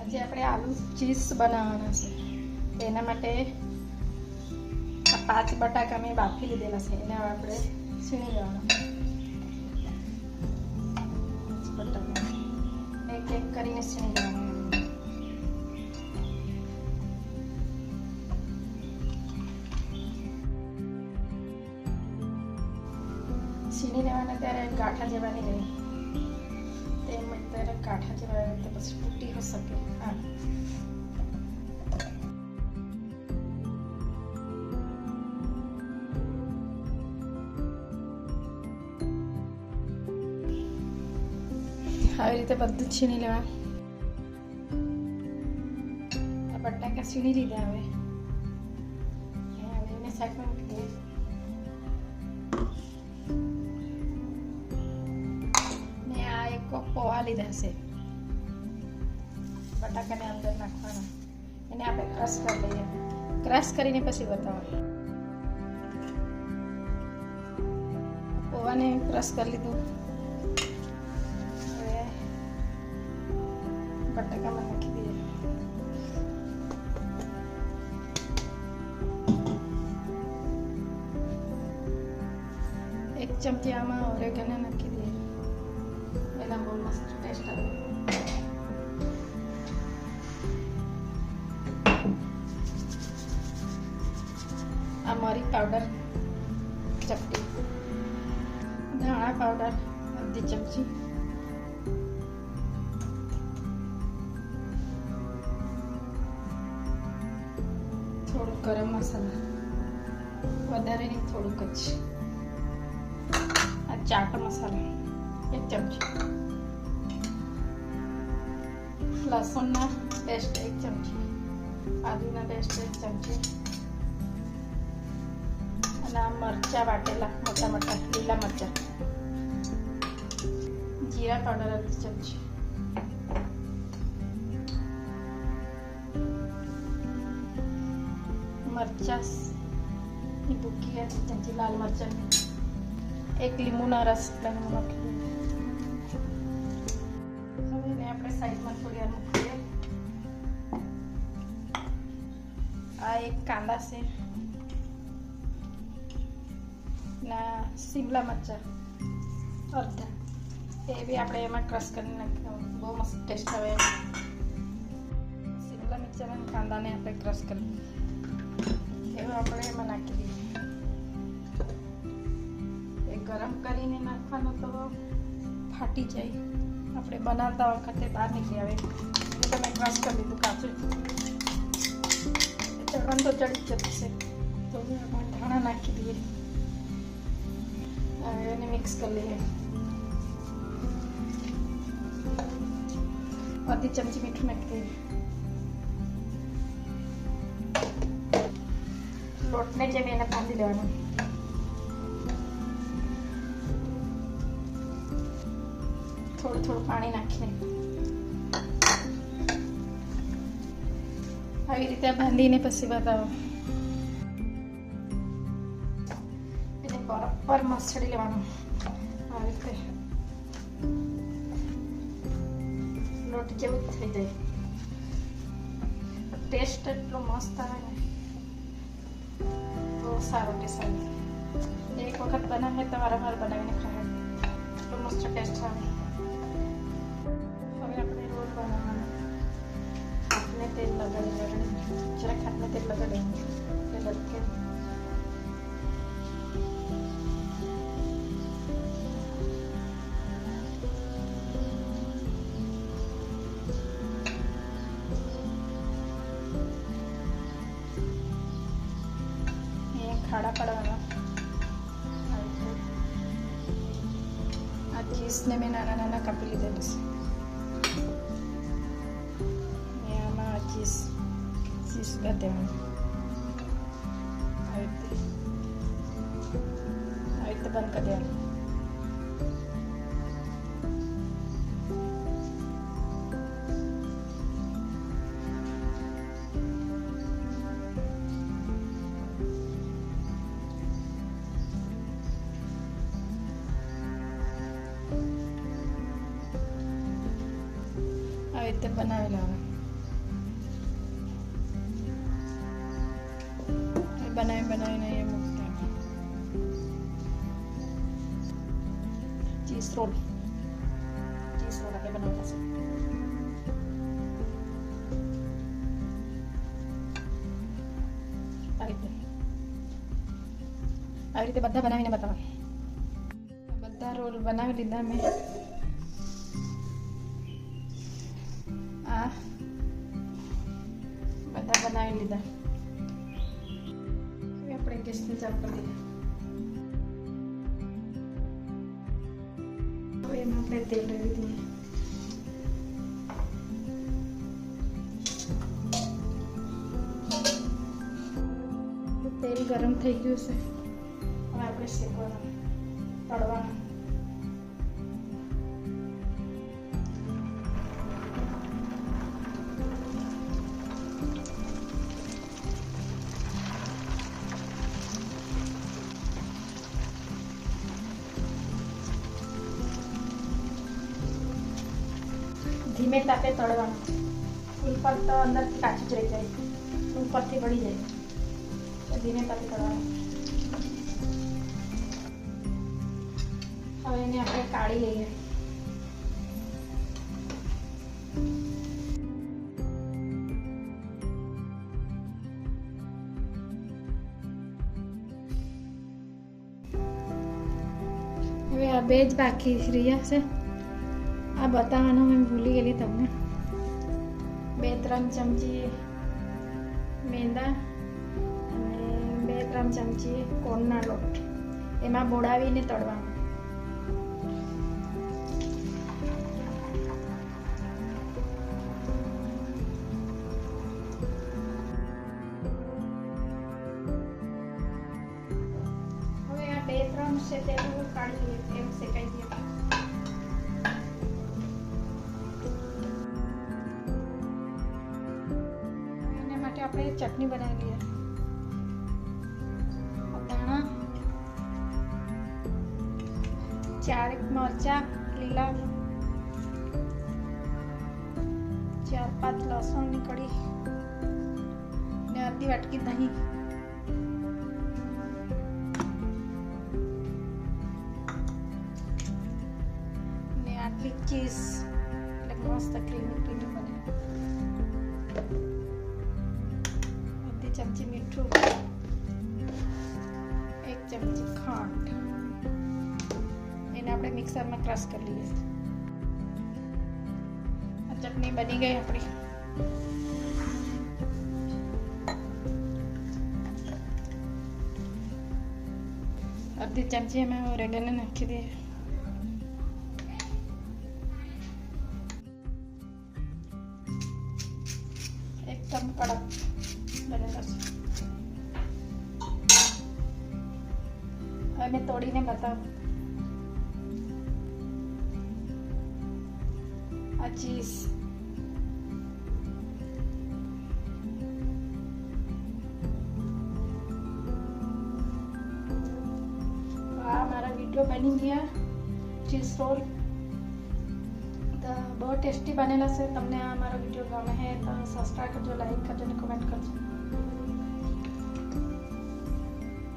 આજે આપણે આલુ ચીઝ બનાવવાના છે. એના માટે 5 બટાકા મેં બાફી લીધેલા છે. એને હવે આપણે છીણી લેવાના. બટાકા એક એક કરીને છીણી લેવાના. છીણી લેવાના ત્યારે ગાંઠા જેવા નહીં રહે. તેમ ત્યારે ગાંઠા જેવા રહે તો પછી તૂટી હો શકે. હા, આવી રીતે બધું છીણી લેવા. આ બટાકા છીણી લીધા. હવે એને સાઈડમાં મૂકી દઈએ. ને આ એક પોવા લીધા છે. બટાકાને અંદર નાખવાના. એને આપણે ક્રશ કરી લઈએ. ક્રશ કરીને પછી બતાવવાનું. પોવાને ક્રશ કરી લીધું. બટાકામાં નાખી દઈએ. એક ચમચી આમાં ઓરેગાનો નાખી દઈએ. એના બહુ મસ્ત ટેસ્ટ આવે. આ મરી પાવડર ચપટી, ધાણા પાવડર અડધી ચમચી, થોડું ગરમ મસાલા, વધારે નહીં થોડુંક જ. આ ચાટ મસાલા 1 ચમચી, લસણના પેસ્ટ 1 ચમચી, આદુના પેસ્ટ 1 ચમચી, અને આ મરચાં વાટેલા મોટા મોટા લીલા મરચાં, જીરા પાવડર 1 ચમચી, મરચાં ની ભૂકી 1 ચમચી, લાલ મરચાં, 1 લીંબુના રસ નાખી. હવે એને આપણે સાઈડમાં થોડી વાર મૂકીએ. આ એક કાંદા છે ના શિમલા મરચાં અડધા, એ બી આપણે એમાં ક્રશ કરીને નાખીએ. બહુ મસ્ત ટેસ્ટ આવે. શિમલા મરચાં અને કાંદાને આપણે ક્રશ કરી એવું આપણે એમાં નાખી દઈએ. એ ગરમ કરીને નાખવાનો તો ફાટી જાય. આપણે બનાવતા વખતે બહાર નીકળી આવે. એટલે મેં ક્રશ કરી દીધું કાચું. ચડવાનું તો ચડી જ જશે. તો આપણે ધાણા નાખી દઈએ. એને મિક્સ કરી લઈએ. અડધી ચમચી મીઠું નાખી દઈએ. લોટને જેમ એને બાંધી લેવાનો. થોડું થોડું પાણી નાખીને આવી રીતે બાંધીને પછી બતાવો. એને બરાબર મસળી લેવાનું. આવી રીતે લોટ જેવું જ થઈ જાય. ટેસ્ટ એટલો મસ્ત આવે ને, બહુ સારો ટેસ્ટ આવે. એક વખત બનાવે તો વારંવાર બનાવીને ખાય. એટલો મસ્ત ટેસ્ટ આવે. હવે આપણે રોલ બનાવવાનો. હાથને તેલ લગાડી જરાક હાથને તેલ લગાડી લટકે. ખાડા પાડવાના. આ ચીઝને મેં નાના નાના કાપી લીધેલું છે. આમાં ચીઝ ગાંધવાનું. આવી રીતે બંધ કરી દેવાનું. આવી રીતે બનાવી લેવાનું. બનાવીને એ મૂકતા ચીઝ રોલ આપણે બનાવતા છે. આવી રીતે બધા બનાવીને બતાવો. બધા રોલ બનાવી લીધા મેં. આ બધા બનાવી લીધા. હવે આપણે ગેસને ચાલુ કરી દઈએ. હવે એમાં આપણે તેલ રેડી દઈએ. તેલ ગરમ થઈ ગયું છે. હવે આપણે શેકવાનું, તળવાનું. ધીમે તાપે તળવાનું. ઉપર તો અંદરથી કાચું જ રહી જાય, ઉપરથી બળી જાય. ધીમે તાપે તળવાનું. હવે એને આપણે કાઢી લઈએ. હવે આ બે જ બાકી રહ્યા છે. આ બતાવવાનું મેં ભૂલી ગયેલી તમને. 2-3 ચમચી મેંદા અને 2-3 ચમચી કોર્નના લોટ એમાં બોળાવીને તળવાનું. હવે આ 2-3 છે તેનું કાઢી લઈએ, એમ શેકાઈ દઈએ. આપણે ચટણી બનાવી લઈએ. ધાણા, 4 મરચા લીલા, 4-5 લસણની કળી ને અડધી વાટકી દહીં. ને આટલી ચીઝ એટલે મસ્ત ક્રીમી બને. ચમચી મીઠું, 1 ચમચી ખાંડ. એને આપણે મિક્સરમાં ક્રશ કરી લઈએ. આ ચટણી બની ગઈ આપણી. અડધી ચમચી અમે ઓરેગાનો નાખી દઈએ. એકદમ કડક બનેલો છે. હવે મેં તોડીને બતાવું. આ ચીઝ, આ મારા વિડીયો બની ગયા ચીઝ રોલ. તો બહુ ટેસ્ટી બનેલા છે. તમને આ મારો વિડીયો ગમે હે તો સબસ્ક્રાઈબ કરજો, લાઈક કરજો અને કમેન્ટ કરજો.